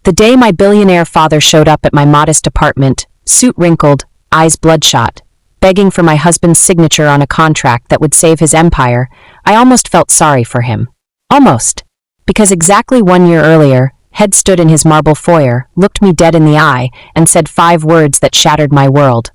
The day my billionaire father showed up at my modest apartment, suit wrinkled, eyes bloodshot, begging for my husband's signature on a contract that would save his empire, I almost felt sorry for him. Almost. Because exactly 1 year earlier, Head stood in his marble foyer, looked me dead in the eye, and said 5 words that shattered my world.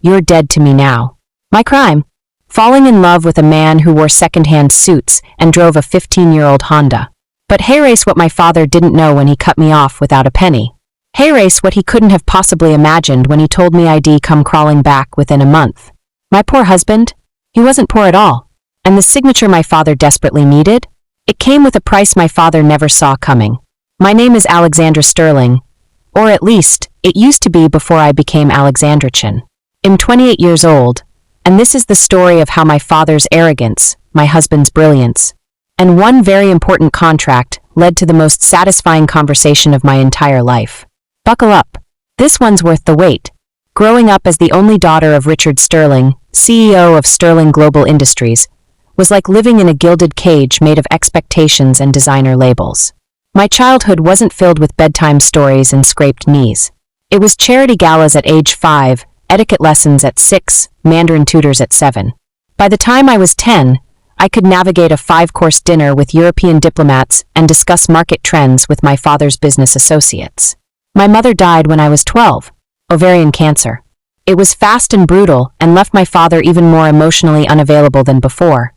"You're dead to me now." My crime? Falling in love with a man who wore second-hand suits and drove a 15-year-old Honda. But hey race what my father didn't know when he cut me off without a penny. Hey race what he couldn't have possibly imagined when he told me I'd come crawling back within a month. My poor husband? He wasn't poor at all. And the signature my father desperately needed? It came with a price my father never saw coming. My name is Alexandra Sterling, or at least, it used to be before I became Alexandra Chin. I'm 28 years old, and this is the story of how my father's arrogance, my husband's brilliance, and one very important contract led to the most satisfying conversation of my entire life. Buckle up. This one's worth the wait. Growing up as the only daughter of Richard Sterling, CEO of Sterling Global Industries, was like living in a gilded cage made of expectations and designer labels. My childhood wasn't filled with bedtime stories and scraped knees. It was charity galas at age 5, etiquette lessons at 6, Mandarin tutors at 7. By the time I was 10, I could navigate a 5-course dinner with European diplomats and discuss market trends with my father's business associates. My mother died when I was 12, ovarian cancer. It was fast and brutal and left my father even more emotionally unavailable than before.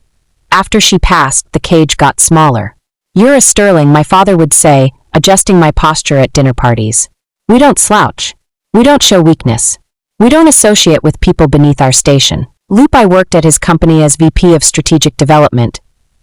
After she passed, the cage got smaller. "You're a Sterling," my father would say, adjusting my posture at dinner parties. "We don't slouch. We don't show weakness. We don't associate with people beneath our station." Loop I worked at his company as VP of Strategic Development,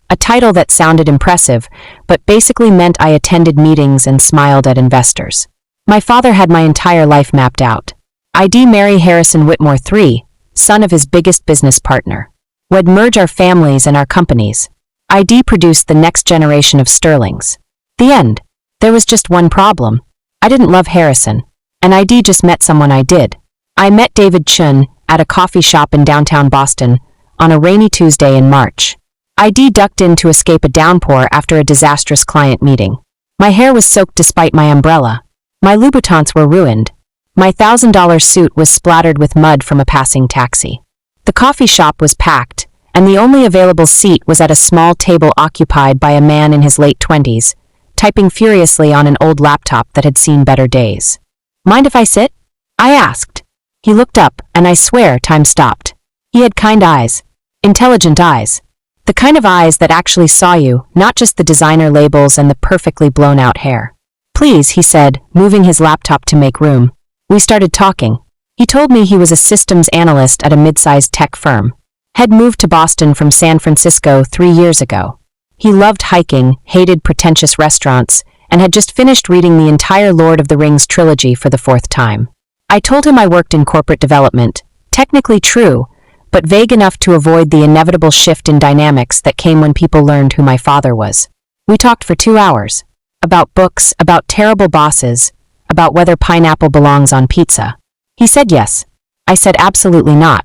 a title that sounded impressive, but basically meant I attended meetings and smiled at investors. My father had my entire life mapped out. I'd marry Harrison Whitmore III, son of his biggest business partner. We'd merge our families and our companies. I'd produce the next generation of Sterlings. The end. There was just one problem. I didn't love Harrison, and I'd just met someone I did. I met David Chun at a coffee shop in downtown Boston on a rainy Tuesday in March. I'd ducked in to escape a downpour after a disastrous client meeting. My hair was soaked despite my umbrella. My Louboutins were ruined. My $1,000 suit was splattered with mud from a passing taxi. The coffee shop was packed, and the only available seat was at a small table occupied by a man in his late 20s, typing furiously on an old laptop that had seen better days. "Mind if I sit?" I asked. He looked up, and I swear time stopped. He had kind eyes. Intelligent eyes. The kind of eyes that actually saw you, not just the designer labels and the perfectly blown-out hair. "Please," he said, moving his laptop to make room. We started talking. He told me he was a systems analyst at a mid-sized tech firm. Had moved to Boston from San Francisco 3 years ago. He loved hiking, hated pretentious restaurants, and had just finished reading the entire Lord of the Rings trilogy for the 4th time. I told him I worked in corporate development, technically true, but vague enough to avoid the inevitable shift in dynamics that came when people learned who my father was. We talked for 2 hours. About books, about terrible bosses, about whether pineapple belongs on pizza. He said yes. I said absolutely not.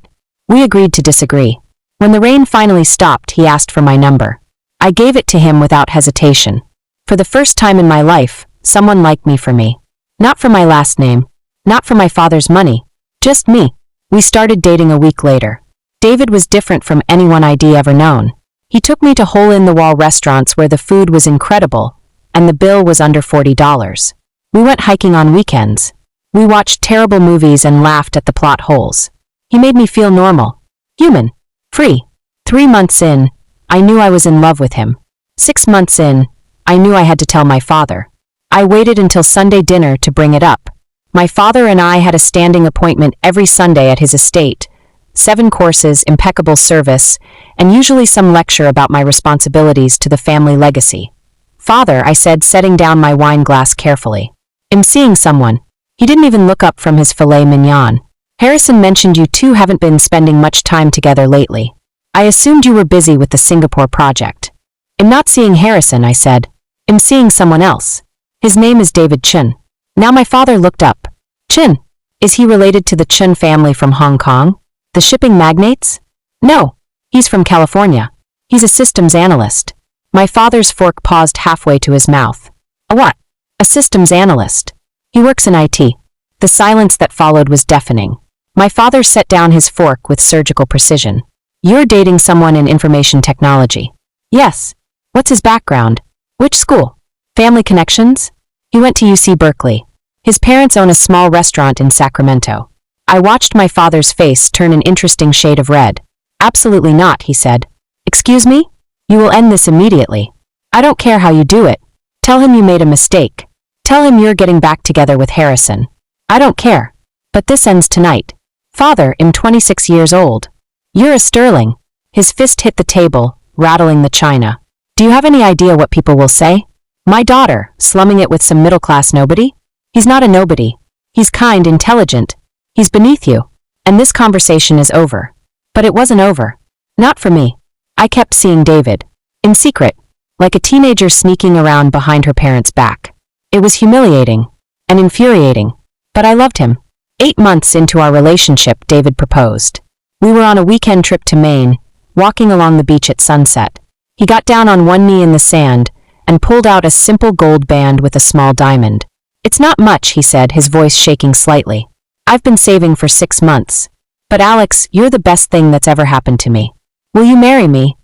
We agreed to disagree. When the rain finally stopped, he asked for my number. I gave it to him without hesitation. For the first time in my life, someone liked me for me. Not for my last name. Not for my father's money. Just me. We started dating a week later. David was different from anyone I'd ever known. He took me to hole-in-the-wall restaurants where the food was incredible, and the bill was under $40. We went hiking on weekends. We watched terrible movies and laughed at the plot holes. He made me feel normal. Human. Free. 3 months in, I knew I was in love with him. 6 months in, I knew I had to tell my father. I waited until Sunday dinner to bring it up. My father and I had a standing appointment every Sunday at his estate, 7 courses, impeccable service, and usually some lecture about my responsibilities to the family legacy. "Father," I said, setting down my wine glass carefully. "I'm seeing someone." He didn't even look up from his filet mignon. "Harrison mentioned you two haven't been spending much time together lately. I assumed you were busy with the Singapore project." "I'm not seeing Harrison," I said. "I'm seeing someone else. His name is David Chun." Now my father looked up. "Chun? Is he related to the Chun family from Hong Kong? The shipping magnates?" "No. He's from California. He's a systems analyst." My father's fork paused halfway to his mouth. "A what?" A systems analyst. He works in IT. The silence that followed was deafening. My father set down his fork with surgical precision. You're dating someone in information technology. Yes. What's his background? Which school? Family connections? He went to UC Berkeley. His parents own a small restaurant in Sacramento. I watched my father's face turn an interesting shade of red. Absolutely not, he said. Excuse me? You will end this immediately. I don't care how you do it. Tell him you made a mistake. Tell him you're getting back together with Harrison. I don't care. But this ends tonight. Father, I'm 26 years old. You're a sterling. His fist hit the table, rattling the china. Do you have any idea what people will say? My daughter, slumming it with some middle-class nobody? He's not a nobody. He's kind, intelligent. He's beneath you. And this conversation is over. But it wasn't over. Not for me. I kept seeing David. In secret. Like a teenager sneaking around behind her parents' back. It was humiliating. And infuriating. But I loved him. 8 months into our relationship, David proposed. We were on a weekend trip to Maine, walking along the beach at sunset. He got down on one knee in the sand and pulled out a simple gold band with a small diamond. It's not much, he said, his voice shaking slightly. I've been saving for 6 months. But Alex, you're the best thing that's ever happened to me. Will you marry me?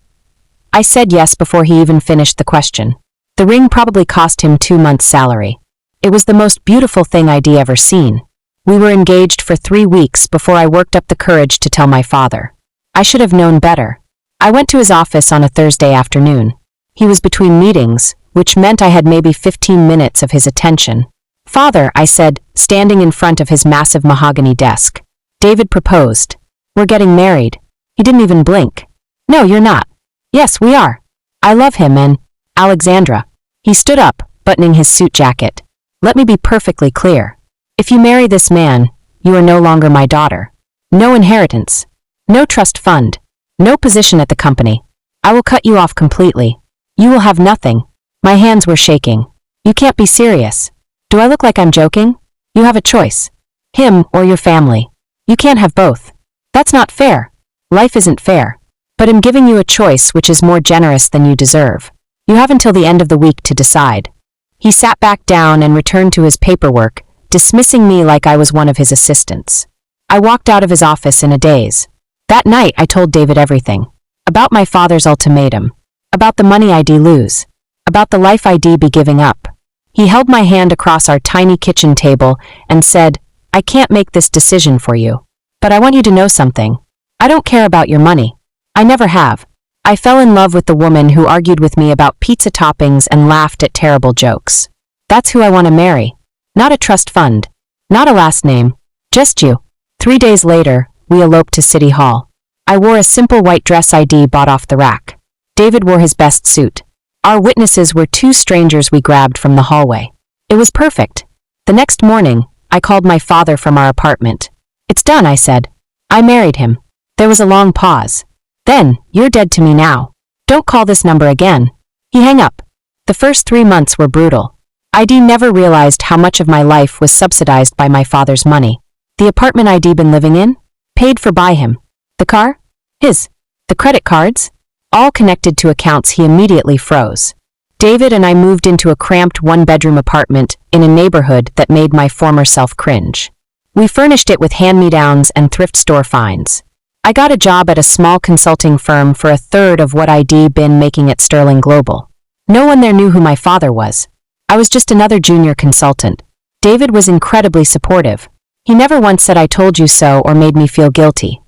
I said yes before he even finished the question. The ring probably cost him 2 months' salary. It was the most beautiful thing I'd ever seen. We were engaged for 3 weeks before I worked up the courage to tell my father. I should have known better. I went to his office on a Thursday afternoon. He was between meetings, which meant I had maybe 15 minutes of his attention. Father, I said, standing in front of his massive mahogany desk. David proposed. We're getting married. He didn't even blink. No, you're not. Yes, we are. I love him and Alexandra. He stood up, buttoning his suit jacket. Let me be perfectly clear. If you marry this man, you are no longer my daughter. No inheritance. No trust fund. No position at the company. I will cut you off completely. You will have nothing. My hands were shaking. You can't be serious. Do I look like I'm joking? You have a choice. Him or your family. You can't have both. That's not fair. Life isn't fair. But I'm giving you a choice which is more generous than you deserve. You have until the end of the week to decide. He sat back down and returned to his paperwork, dismissing me like I was one of his assistants. I walked out of his office in a daze. That night I told David everything. About my father's ultimatum. About the money I'd lose. About the life I'd be giving up. He held my hand across our tiny kitchen table and said, I can't make this decision for you. But I want you to know something. I don't care about your money. I never have. I fell in love with the woman who argued with me about pizza toppings and laughed at terrible jokes. That's who I want to marry. Not a trust fund. Not a last name. Just you. 3 days later, we eloped to City Hall. I wore a simple white dress ID bought off the rack. David wore his best suit. Our witnesses were 2 strangers we grabbed from the hallway. It was perfect. The next morning, I called my father from our apartment. It's done, I said. I married him. There was a long pause. Then, you're dead to me now. Don't call this number again. He hung up. The first 3 months were brutal. ID never realized how much of my life was subsidized by my father's money. The apartment I'd been living in? Paid for by him. The car? His. The credit cards? All connected to accounts he immediately froze. David and I moved into a cramped 1-bedroom apartment in a neighborhood that made my former self cringe. We furnished it with hand-me-downs and thrift store finds. I got a job at a small consulting firm for 1/3 of what I'd been making at Sterling Global. No one there knew who my father was. I was just another junior consultant. David was incredibly supportive. He never once said I told you so or made me feel guilty.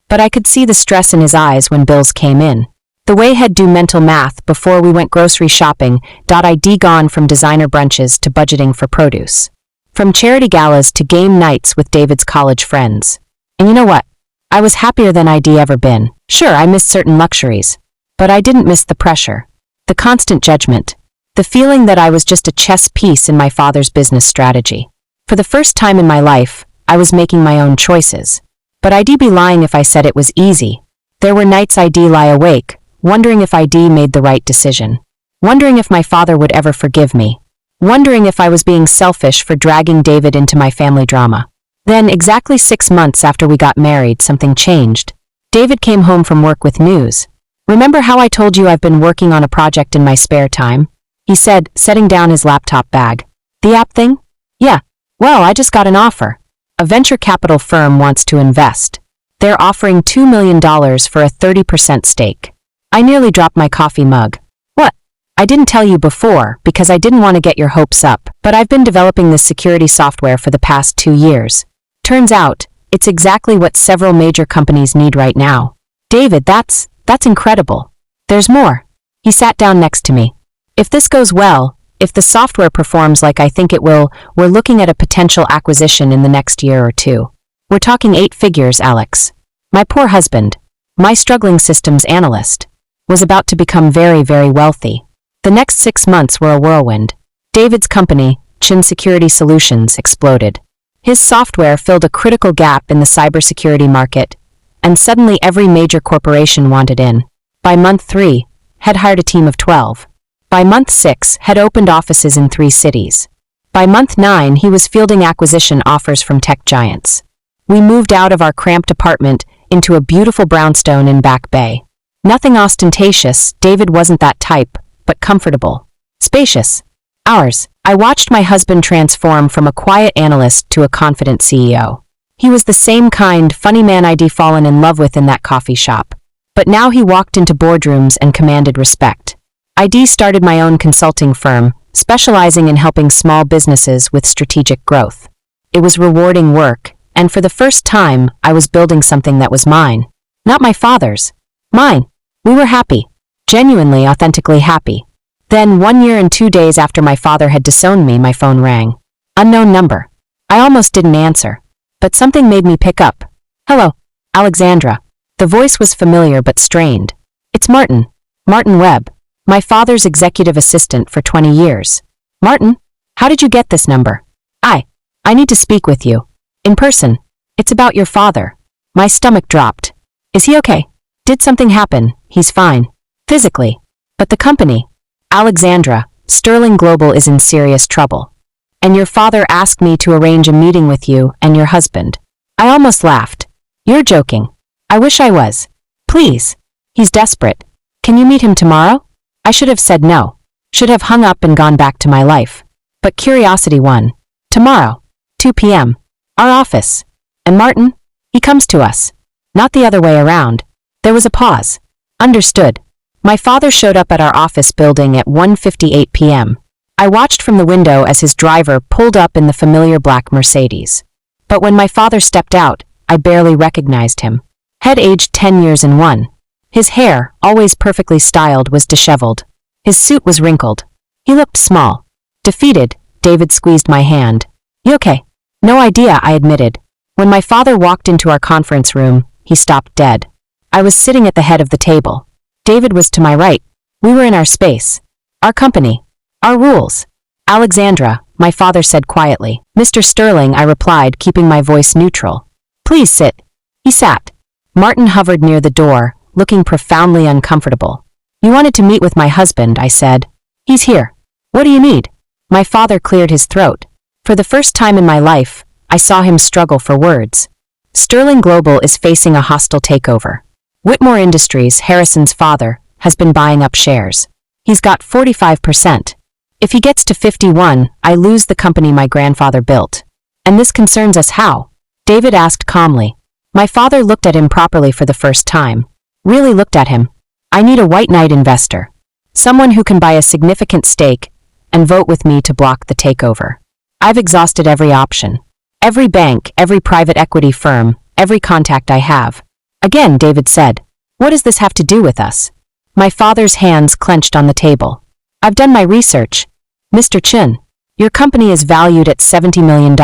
But I could see the stress in his eyes when bills came in. The way he'd do mental math before we went grocery shopping. I'd gone from designer brunches to budgeting for produce. From charity galas to game nights with David's college friends. And you know what? I was happier than I'd ever been. Sure, I missed certain luxuries. But I didn't miss the pressure. The constant judgment. The feeling that I was just a chess piece in my father's business strategy. For the first time in my life, I was making my own choices. But I'd be lying if I said it was easy. There were nights I'd lie awake, wondering if I'd made the right decision. Wondering if my father would ever forgive me. Wondering if I was being selfish for dragging David into my family drama. Then, exactly 6 months after we got married, something changed. David came home from work with news. Remember how I told you I've been working on a project in my spare time? He said, setting down his laptop bag. The app thing? Yeah. Well, I just got an offer. A venture capital firm wants to invest. They're offering $2 million for a 30% stake. I nearly dropped my coffee mug. What? I didn't tell you before because I didn't want to get your hopes up, but I've been developing this security software for the past 2 years. Turns out, it's exactly what several major companies need right now. David, that's incredible. There's more. He sat down next to me. If this goes well, if the software performs like I think it will, we're looking at a potential acquisition in the next year or 2. We're talking 8 figures, Alex. My poor husband, my struggling systems analyst, was about to become very, very wealthy. The next 6 months were a whirlwind. David's company, Chin Security Solutions, exploded. His software filled a critical gap in the cybersecurity market, and suddenly every major corporation wanted in. By month 3, had hired a team of 12. By month 6, had opened offices in 3 cities. By month 9, he was fielding acquisition offers from tech giants. We moved out of our cramped apartment into a beautiful brownstone in Back Bay. Nothing ostentatious, David wasn't that type, but comfortable. Spacious. Ours. I watched my husband transform from a quiet analyst to a confident CEO. He was the same kind, funny man I'd fallen in love with in that coffee shop. But now he walked into boardrooms and commanded respect. ID started my own consulting firm, specializing in helping small businesses with strategic growth. It was rewarding work, and for the first time, I was building something that was mine. Not my father's. Mine. We were happy. Genuinely, authentically happy. Then, 1 year and 2 days after my father had disowned me, my phone rang. Unknown number. I almost didn't answer. But something made me pick up. Hello, Alexandra. The voice was familiar but strained. It's Martin. Martin Webb. My father's executive assistant for 20 years. Martin? How did you get this number? I need to speak with you. In person. It's about your father. My stomach dropped. Is he okay? Did something happen? He's fine. Physically. But the company. Alexandra, Sterling Global is in serious trouble. And your father asked me to arrange a meeting with you and your husband. I almost laughed. You're joking. I wish I was. Please. He's desperate. Can you meet him tomorrow? I should have said no. Should have hung up and gone back to my life. But curiosity won. Tomorrow. 2 p.m. Our office. And Martin? He comes to us. Not the other way around. There was a pause. Understood. My father showed up at our office building at 1:58 p.m. I watched from the window as his driver pulled up in the familiar black Mercedes. But when my father stepped out, I barely recognized him. Head aged 10 years in one. His hair, always perfectly styled, was disheveled. His suit was wrinkled. He looked small. Defeated, David squeezed my hand. You okay? No idea, I admitted. When my father walked into our conference room, he stopped dead. I was sitting at the head of the table. David was to my right. We were in our space. Our company. Our rules. Alexandra, my father said quietly. Mr. Sterling, I replied, keeping my voice neutral. Please sit. He sat. Martin hovered near the door, looking profoundly uncomfortable. You wanted to meet with my husband, I said. He's here. What do you need? My father cleared his throat. For the first time in my life, I saw him struggle for words. Sterling Global is facing a hostile takeover. Whitmore Industries, Harrison's father, has been buying up shares. He's got 45%. If he gets to 51, I lose the company my grandfather built. And this concerns us how? David asked calmly. My father looked at him properly for the first time. Really looked at him. I need a white knight investor. Someone who can buy a significant stake and vote with me to block the takeover. I've exhausted every option. Every bank, every private equity firm, every contact I have. Again, David said. What does this have to do with us? My father's hands clenched on the table. I've done my research. Mr. Chin, your company is valued at $70 million.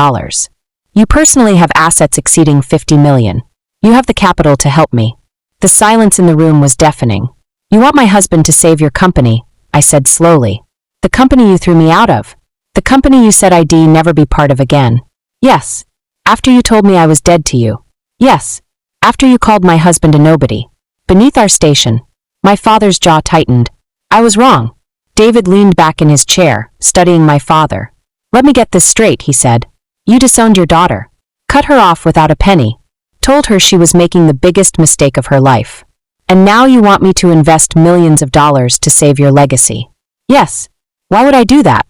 You personally have assets exceeding $50 million. You have the capital to help me. The silence in the room was deafening. You want my husband to save your company, I said slowly. The company you threw me out of. The company you said I'd never be part of again. Yes. After you told me I was dead to you. Yes. After you called my husband a nobody. Beneath our station. My father's jaw tightened. I was wrong. David leaned back in his chair, studying my father. Let me get this straight, he said. You disowned your daughter. Cut her off without a penny. Told her she was making the biggest mistake of her life. And now you want me to invest millions of dollars to save your legacy. Yes. Why would I do that?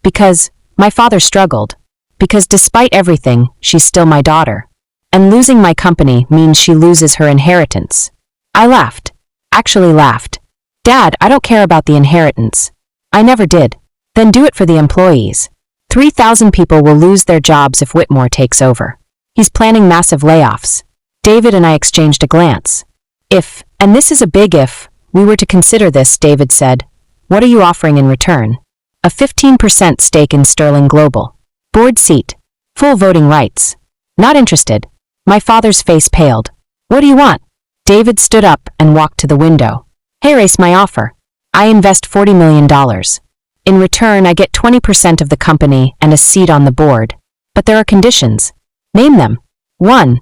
Because My father struggled. Because despite everything, she's still my daughter. And losing my company means she loses her inheritance. I laughed. Actually laughed. Dad, I don't care about the inheritance. I never did. Then do it for the employees. 3,000 people will lose their jobs if Whitmore takes over. He's planning massive layoffs. David and I exchanged a glance. If, and this is a big if, we were to consider this, David said, what are you offering in return? A 15% stake in Sterling Global. Board seat. Full voting rights. Not interested. My father's face paled. What do you want? David stood up and walked to the window. Hey, race my offer. I invest $40 million. In return, I get 20% of the company and a seat on the board. But there are conditions. Name them. 1.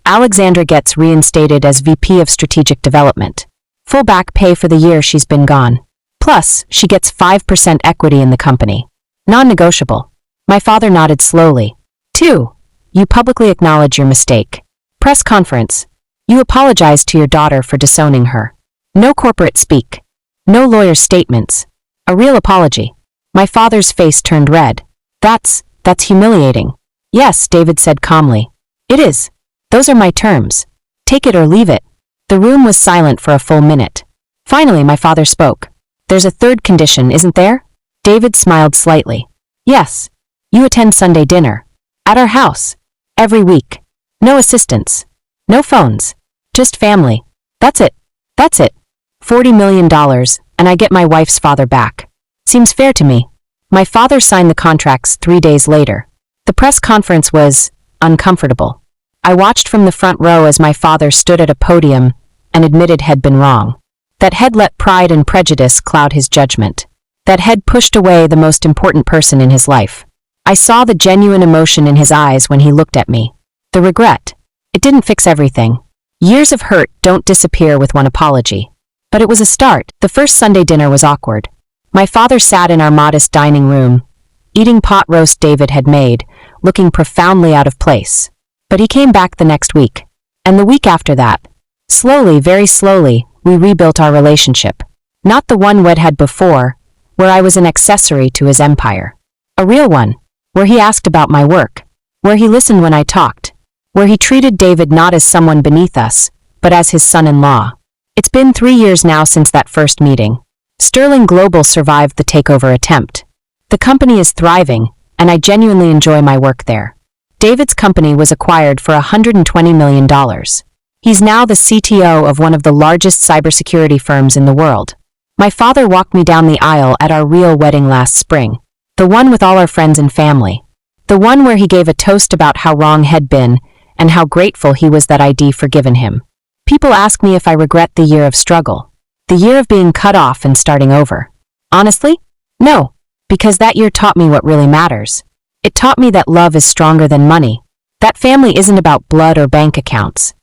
Alexandra gets reinstated as VP of Strategic Development. Full back pay for the year she's been gone. Plus, she gets 5% equity in the company. Non-negotiable. My father nodded slowly. 2. You publicly acknowledge your mistake. Press conference. You apologize to your daughter for disowning her. No corporate speak. No lawyer statements. A real apology. My father's face turned red. That's humiliating. Yes, David said calmly. It is. Those are my terms. Take it or leave it. The room was silent for a full minute. Finally, my father spoke. There's a third condition, isn't there? David smiled slightly. Yes. You attend Sunday dinner. At our house. Every week. No assistants. No phones. Just family. That's it. That's it. $40 million, and I get my wife's father back. Seems fair to me. My father signed the contracts 3 days later. The press conference was uncomfortable. I watched from the front row as my father stood at a podium and admitted had been wrong. That had let pride and prejudice cloud his judgment. That had pushed away the most important person in his life. I saw the genuine emotion in his eyes when he looked at me. The regret. It didn't fix everything. Years of hurt don't disappear with one apology. But it was a start. The first Sunday dinner was awkward. My father sat in our modest dining room, eating pot roast David had made, looking profoundly out of place. But he came back the next week. And the week after that. Slowly, very slowly, we rebuilt our relationship. Not the one we'd had before, where I was an accessory to his empire. A real one, where he asked about my work, where he listened when I talked, where he treated David not as someone beneath us, but as his son-in-law. It's been 3 years now since that first meeting. Sterling Global survived the takeover attempt. The company is thriving, and I genuinely enjoy my work there. David's company was acquired for $120 million. He's now the CTO of one of the largest cybersecurity firms in the world. My father walked me down the aisle at our real wedding last spring. The one with all our friends and family. The one where he gave a toast about how wrong had been and how grateful he was that I'd forgiven him. People ask me if I regret the year of struggle. The year of being cut off and starting over. Honestly? No. Because that year taught me what really matters. It taught me that love is stronger than money. That family isn't about blood or bank accounts.